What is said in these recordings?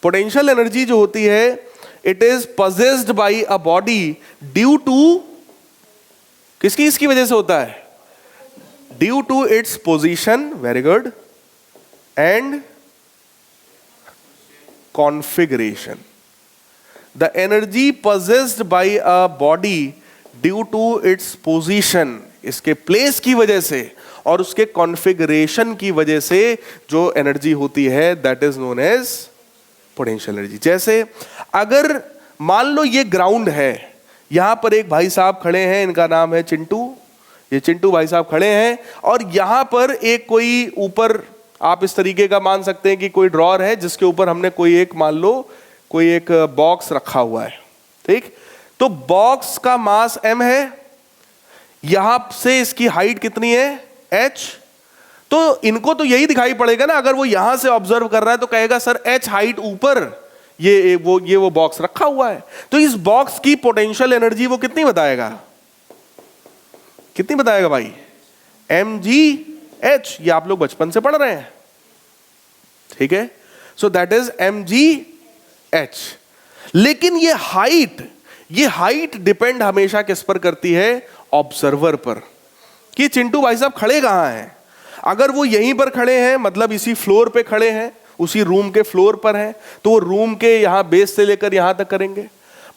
Potential energy जो होती है, it is possessed by a body due to, किसकी इसकी वजह से होता है? Due to its position, very good, and configuration. The energy possessed by a body due to its position, इसके प्लेस की वजह से और उसके कॉन्फ़िगरेशन की वजह से जो एनर्जी होती है, that is known as potential energy. जैसे अगर मान लो ये ग्राउंड है, यहां पर एक भाई साहब खड़े हैं, इनका नाम है चिंटू. ये चिंटू भाई साहब खड़े हैं और यहां पर एक कोई ऊपर, आप इस तरीके का मान सकते हैं कि कोई ड्रॉर है जिसके ऊपर हमने कोई एक, मान लो कोई एक बॉक्स रखा हुआ है, ठीक. तो बॉक्स का मास m है, यहां से इसकी हाइट कितनी है? h. तो इनको तो यही दिखाई पड़ेगा ना, अगर वो यहां से ऑब्जर्व कर रहा है तो कहेगा सर h हाइट ऊपर ये वो बॉक्स रखा हुआ है. तो इस बॉक्स की पोटेंशियल एनर्जी वो कितनी बताएगा? कितनी बताएगा भाई? mgh. ये आप लोग बचपन से पढ़ रहे हैं, ठीक है. So that is mgh. लेकिन ये हाइट डिपेंड हमेशा किस पर करती है? ऑब्जर्वर पर, कि चिंटू भाई साहब खड़े कहां हैं. अगर वो यहीं पर खड़े हैं, मतलब इसी फ्लोर पे खड़े हैं, उसी रूम के फ्लोर पर हैं, तो वो रूम के यहां बेस से लेकर यहां तक करेंगे.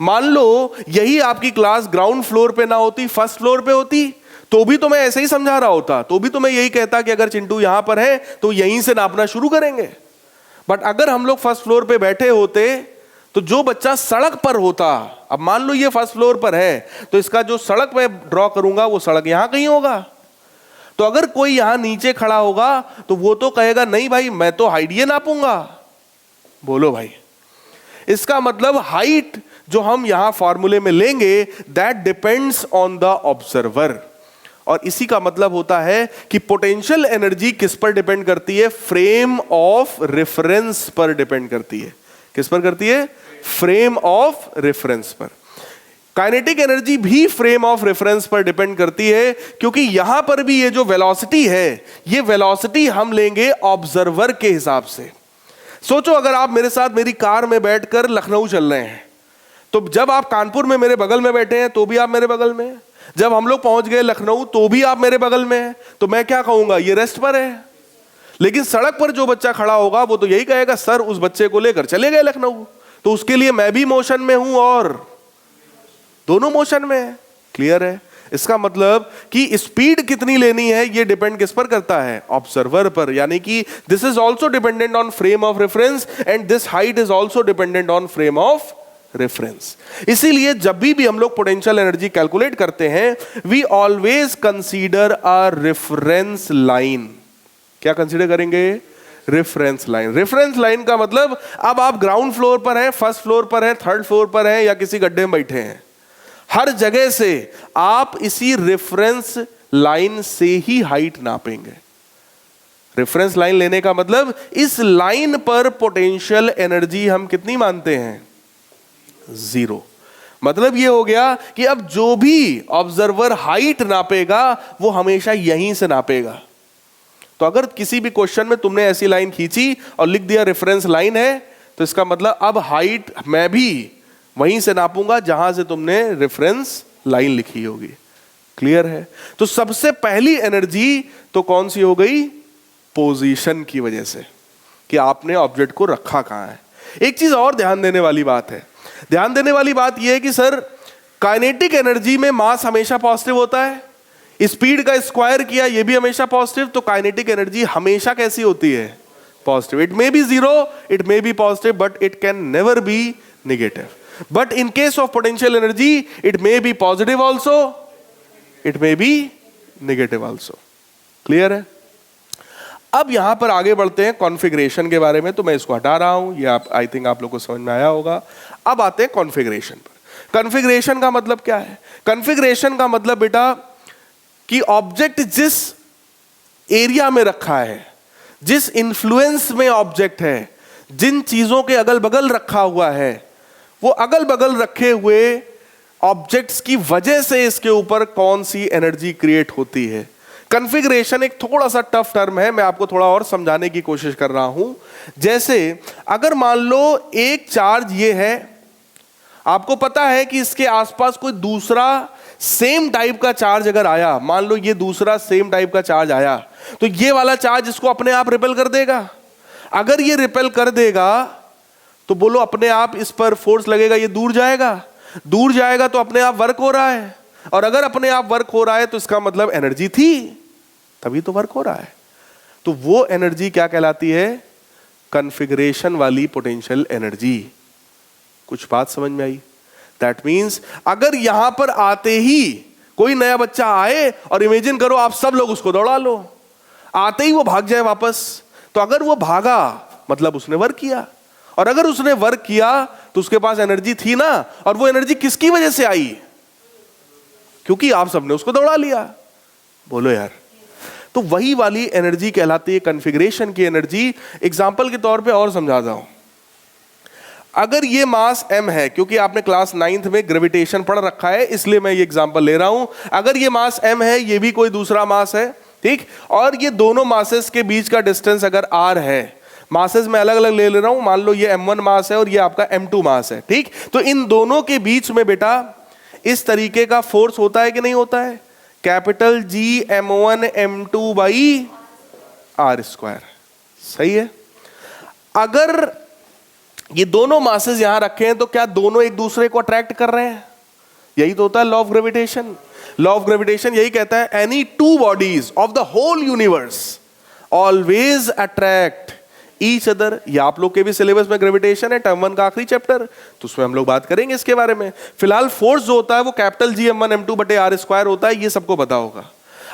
मान लो यही आपकी क्लास ग्राउंड फ्लोर पे ना होती, फर्स्ट फ्लोर पे होती, तो भी तो मैं ऐसे ही समझा रहा होता, तो भी तो मैं यही कहता कि अगर चिंटू यहां पर है तो यहीं से नापना शुरू करेंगे. बट अगर हम लोग फर्स्ट फ्लोर पे बैठे होते तो जो बच्चा सड़क पर होता, अब मान लो ये फर्स्ट फ्लोर पर है, तो इसका जो सड़क मैं ड्रॉ करूंगा वो सड़क यहां कहीं होगा. तो अगर कोई यहां नीचे खड़ा होगा तो वो तो कहेगा नहीं भाई, मैं तो हाइट ये नापूंगा. बोलो भाई, इसका मतलब हाइट जो हम यहां फॉर्मूले में लेंगे, that depends on the observer. और इसी का मतलब होता है कि पोटेंशियल एनर्जी किस पर डिपेंड करती है? फ्रेम ऑफ रेफरेंस पर डिपेंड करती है. किस पर करती है? फ्रेम ऑफ रेफरेंस पर. काइनेटिक एनर्जी भी फ्रेम ऑफ रेफरेंस पर डिपेंड करती है, क्योंकि यहां पर भी ये जो वेलोसिटी है, ये वेलोसिटी हम लेंगे ऑब्जर्वर के हिसाब से. सोचो अगर आप मेरे साथ मेरी कार में बैठकर लखनऊ चल रहे हैं, तो जब आप कानपुर में मेरे बगल में बैठे हैं तो भी आप मेरे बगल में हैं, जब हम लोग पहुंच गए लखनऊ तो भी आप मेरे बगल में हैं, तो मैं क्या कहूंगा? ये रेस्ट पर है. लेकिन सड़क पर जो बच्चा खड़ा होगा वो तो यही कहेगा सर उस बच्चे को लेकर चले गए लखनऊ, तो उसके लिए मैं भी मोशन में हूं और दोनों मोशन में है. क्लियर है? इसका मतलब कि स्पीड कितनी लेनी है ये डिपेंड किस पर करता है? ऑब्जर्वर पर. यानी कि this is also dependent on frame of reference and this height is also dependent on frame of reference. इसीलिए जब भी हम लोग पोटेंशियल एनर्जी कैलकुलेट करते हैं, we always consider a reference line. क्या कंसीडर करेंगे? Reference line. रेफरेंस लाइन का मतलब, अब आप ग्राउंड फ्लोर पर हैं, फर्स्ट फ्लोर पर हैं, थर्ड फ्लोर पर हैं, या किसी गड्ढे में बैठे हैं, हर जगह से आप इसी रेफरेंस लाइन से ही हाइट नापेंगे. रेफरेंस लाइन लेने का मतलब, इस लाइन पर पोटेंशियल एनर्जी हम कितनी मानते हैं? 0. मतलब ये हो गया कि अब जो भी ऑब्जर्वर हाइट नापेगा वो हमेशा यहीं से नापेगा. तो अगर किसी भी क्वेश्चन में तुमने ऐसी लाइन खींची और लिख दिया रेफरेंस लाइन है, तो इसका मतलब अब हाइट मैं भी वहीं से नापूंगा जहां से तुमने रेफरेंस लाइन लिखी होगी. क्लियर है? तो सबसे पहली एनर्जी तो कौन सी हो गई? पोजीशन की वजह से, कि आपने ऑब्जेक्ट को रखा कहां है. एक चीज और ध्यान देने वाली बात है. ध्यान देने वाली बात यह है कि सर काइनेटिक एनर्जी में मास हमेशा पॉजिटिव होता है, स्पीड का स्क्वायर किया ये भी हमेशा पॉजिटिव, तो काइनेटिक एनर्जी हमेशा कैसी होती है? Positive. It may be 0, it may be positive, but it can never be negative. But in case of potential energy, it may be positive also, it may be negative also. Clear है? अब यहां पर आगे बढ़ते हैं configuration के बारे में, तो मैं इसको हटा रहा हूं, ये आप आई थिंक आप लोग को समझ में आया होगा. अब आते हैं कॉन्फ़िगरेशन पर. कॉन्फ़िगरेशन का मतलब क्या है? कॉन्फ़िगरेशन का मतलब बेटा कि ऑब्जेक्ट जिस एरिया में रखा है, जिस इन्फ्लुएंस में ऑब्जेक्ट है, जिन चीजों के अगल बगल रखा हुआ है, वो अगल बगल रखे हुए ऑब्जेक्ट्स की वजह से इसके ऊपर कौन सी एनर्जी क्रिएट होती है. कॉन्फ़िगरेशन एक थोड़ा सा टफ टर्म है, मैं आपको थोड़ा और समझाने की कोशिश कर रहा हूं। जैसे अगर मान लो एक चार्ज ये है, आपको पता है कि इसके आसपास कोई दूसरा सेम टाइप का चार्ज अगर आया, मान लो ये दूसरा सेम टाइप का चार्ज आया, तो ये वाला चार्ज इसको अपने आप रिपेल कर देगा। अगर ये रिपेल कर देगा तो बोलो अपने आप इस पर फोर्स लगेगा, ये दूर जाएगा। दूर जाएगा तो अपने आप वर्क हो रहा है, और अगर अपने आप वर्क हो रहा है तो इसका मतलब एनर्जी थी, तभी तो वर्क हो रहा है। तो वो एनर्जी क्या कहलाती है? कॉन्फ़िगरेशन वाली पोटेंशियल एनर्जी। कुछ बात समझ में आई? दैट मीन्स अगर यहां पर आते ही कोई नया बच्चा आए और इमेजिन करो आप सब लोग उसको दौड़ा लो, आते ही वो भाग जाए वापस, तो अगर वो भागा मतलब उसने वर्क किया, और अगर उसने वर्क किया तो उसके पास एनर्जी थी ना, और वो एनर्जी किसकी वजह से आई? क्योंकि आप सबने उसको दौड़ा लिया। बोलो यार। तो वही वाली एनर्जी कहलाती है कॉन्फ़िगरेशन की एनर्जी। एग्जांपल के तौर पे और समझाता हूं। अगर ये मास m है, क्योंकि आपने क्लास 9th में ग्रेविटेशन पढ़ रखा है इसलिए मैं ये एग्जांपल ले रहा हूं। अगर ये मास m है, ये भी कोई दूसरा मास है, ठीक, और ये दोनों मासेस के बीच का डिस्टेंस अगर r है, मासेस में अलग अलग ले रहा हूं, मान लो ये m1 मास है और ये आपका m2 मास है, ठीक, तो इन दोनों के बीच में बेटा इस तरीके का फोर्स होता है कि नहीं होता है? Capital G m1 m2 by r square. सही है। अगर ये दोनों मासेस यहां रखे हैं तो क्या दोनों एक दूसरे को अट्रैक्ट कर रहे हैं? यही तो होता है law of gravitation. Law of gravitation यही कहता है any two bodies of the whole universe always attract each other. ये आप लोग के भी सिलेबस में ग्रेविटेशन है, टर्म 1 का आखिरी चैप्टर, तो उसमें हम लोग बात करेंगे इसके बारे में। फिलहाल फोर्स जो होता है वो कैपिटल G m1 m2 बटे r स्क्वायर होता है, ये सबको पता होगा।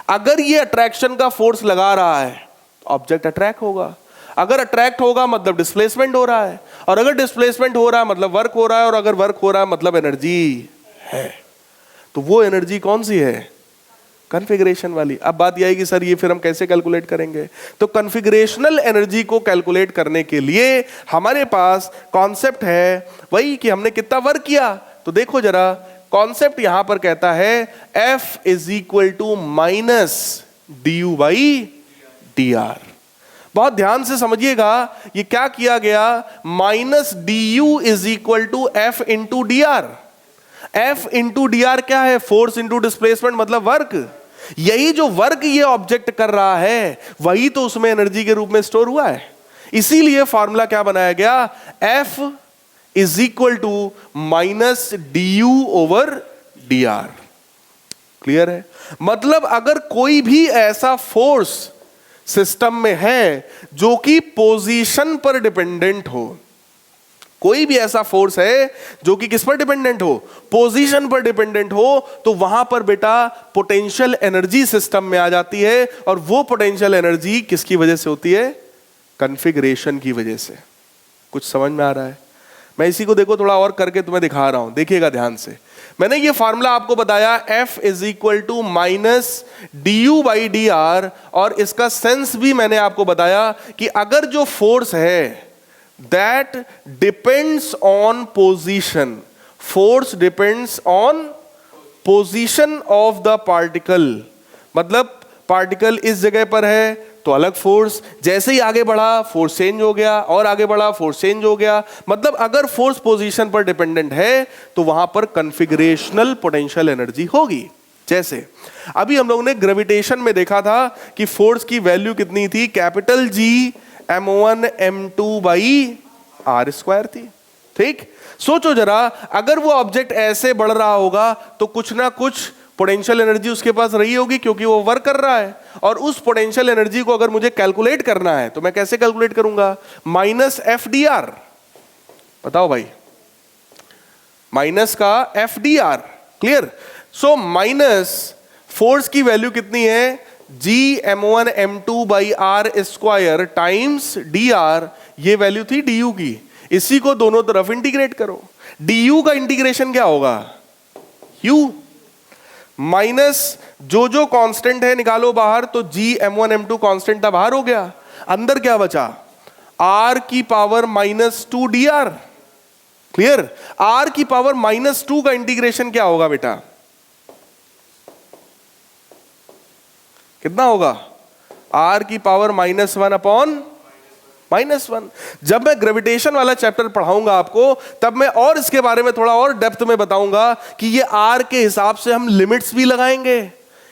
अगर ये अट्रैक्शन का फोर्स लगा रहा है ऑब्जेक्ट अट्रैक्ट होगा। अगर अट्रैक्ट होगा मतलब डिस्प्लेसमेंट हो रहा है, और अगर डिस्प्लेसमेंट हो रहा है मतलब वर्क हो रहा है, और अगर वर्क हो रहा है मतलब एनर्जी है। तो वो एनर्जी कौन सी है? कॉन्फ़िगरेशन वाली। अब बात यह है कि सर ये फिर हम कैसे कैलकुलेट करेंगे? तो कॉन्फ़िगरेशनल एनर्जी को कैलकुलेट करने के लिए हमारे पास कॉन्सेप्ट है वही कि हमने कितना वर्क किया। तो देखो जरा, कॉन्सेप्ट यहां पर कहता है F is equal to minus du by dr। बहुत ध्यान से समझिएगा, ये क्या किया गया? Minus du is equal to F into dr। F into dr क्या है? फोर्स इंटू डिस्प्लेसमेंट मतलब वर्क। यही जो वर्क ये ऑब्जेक्ट कर रहा है वही तो उसमें एनर्जी के रूप में स्टोर हुआ है। इसीलिए फॉर्मूला क्या बनाया गया? F is equal to minus du over dr। Clear है? मतलब अगर कोई भी ऐसा फोर्स सिस्टम में है जो कि पोजीशन पर डिपेंडेंट हो, कोई भी ऐसा फोर्स है जो कि किस पर डिपेंडेंट हो? पोजीशन पर डिपेंडेंट हो, तो वहां पर बेटा पोटेंशियल एनर्जी सिस्टम में आ जाती है, और वो पोटेंशियल एनर्जी किसकी वजह से होती है? कॉन्फ़िगरेशन की वजह से। कुछ समझ में आ रहा है? मैं इसी को देखो थोड़ा और करके तुम्हें दिखा रहा हूं, देखिएगा ध्यान से। मैंने ये फार्मूला आपको बताया F is equal to minus du by dr, और इसका सेंस भी मैंने आपको बताया कि अगर जो फोर्स है that depends on position, force depends on position of the particle, मतलब पार्टिकल इस जगह पर है तो अलग फोर्स, जैसे ही आगे बढ़ा फोर्स चेंज हो गया, और आगे बढ़ा फोर्स चेंज हो गया। मतलब अगर फोर्स पोजीशन पर डिपेंडेंट है तो वहां पर कॉन्फ़िगरेशनल पोटेंशियल एनर्जी होगी। जैसे अभी हम लोगों ने ग्रेविटेशन में देखा था कि फोर्स की वैल्यू कितनी थी? Capital G m1 m2 by r square थी, ठीक। सोचो जरा, अगर वो ऑब्जेक्ट ऐसे बढ़ रहा होगा तो कुछ ना कुछ पोटेंशियल एनर्जी उसके पास रही होगी, क्योंकि वो वर्क कर रहा है। और उस पोटेंशियल एनर्जी को अगर मुझे कैलकुलेट करना है तो मैं कैसे कैलकुलेट करूंगा? Minus F D R. बताओ भाई, माइनस का F D R. Clear? So minus force की वैल्यू कितनी है? G m1 m2 by R square times D R, ये वैल्यू थी du की। इसी को दोनों तरफ इंटीग्रेट करो। du का इंटीग्रेशन क्या होगा? u माइनस जो कांस्टेंट है निकालो बाहर, तो G m1 m2 कांस्टेंट था, बाहर हो गया। अंदर क्या बचा? r की power minus 2 dr। Clear? r की पावर माइनस 2 का इंटीग्रेशन क्या होगा बेटा? कितना होगा, आर की पावर -1 अपॉन -1। जब मैं ग्रेविटेशन वाला चैप्टर पढ़ाऊंगा आपको, तब मैं और इसके बारे में थोड़ा और डेप्थ में बताऊंगा कि ये आर के हिसाब से हम लिमिट्स भी लगाएंगे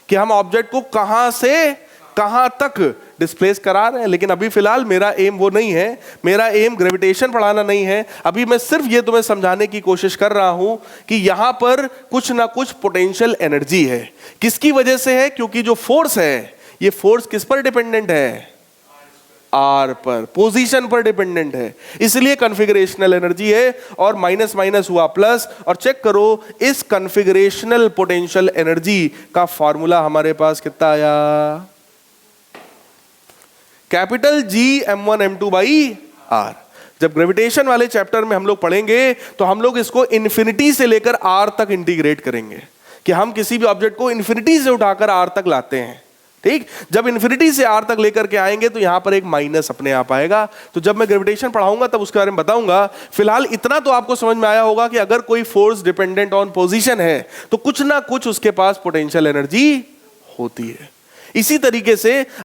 कि हम ऑब्जेक्ट को कहां से कहां तक डिस्प्लेस करा रहे हैं। लेकिन अभी फिलहाल मेरा एम वो नहीं है, मेरा एम ग्रेविटेशन पढ़ाना नहीं है। अभी मैं सिर्फ ये तुम्हें समझाने की कोशिश कर रहा हूं कि यहां पर कुछ ना कुछ पोटेंशियल एनर्जी है। किसकी वजह से है? क्योंकि जो फोर्स है, ये फोर्स किस पर डिपेंडेंट है? आर पर, पोजीशन पर डिपेंडेंट है, इसलिए कॉन्फ़िगरेशनल एनर्जी है। और माइनस माइनस हुआ प्लस। और चेक करो, इस कॉन्फ़िगरेशनल पोटेंशियल एनर्जी का फॉर्मूला हमारे पास कितना आया? Capital G m1 m2 by R. जब ग्रेविटेशन वाले चैप्टर में हम लोग पढ़ेंगे तो हम लोग इसको इन्फिनिटी से लेकर आर तक इंटीग्रेट करेंगे कि हम किसी भी ऑब्जेक्ट को इन्फिनिटी से उठाकर आर तक लाते हैं। ठीक, जब इन्फिनिटी से आर तक लेकर के आएंगे तो यहां पर एक माइनस अपने आप आएगा। तो जब मैं ग्रेविटेशन पढ़ाऊंगा तब उसके बारे में बताऊंगा। फिलहाल इतना तो आपको समझ में आया होगा कि अगर कोई फोर्स डिपेंडेंट ऑन पोजीशन है तो कुछ ना कुछ उसके पास पोटेंशियल एनर्जी होती है। इसी तरीके से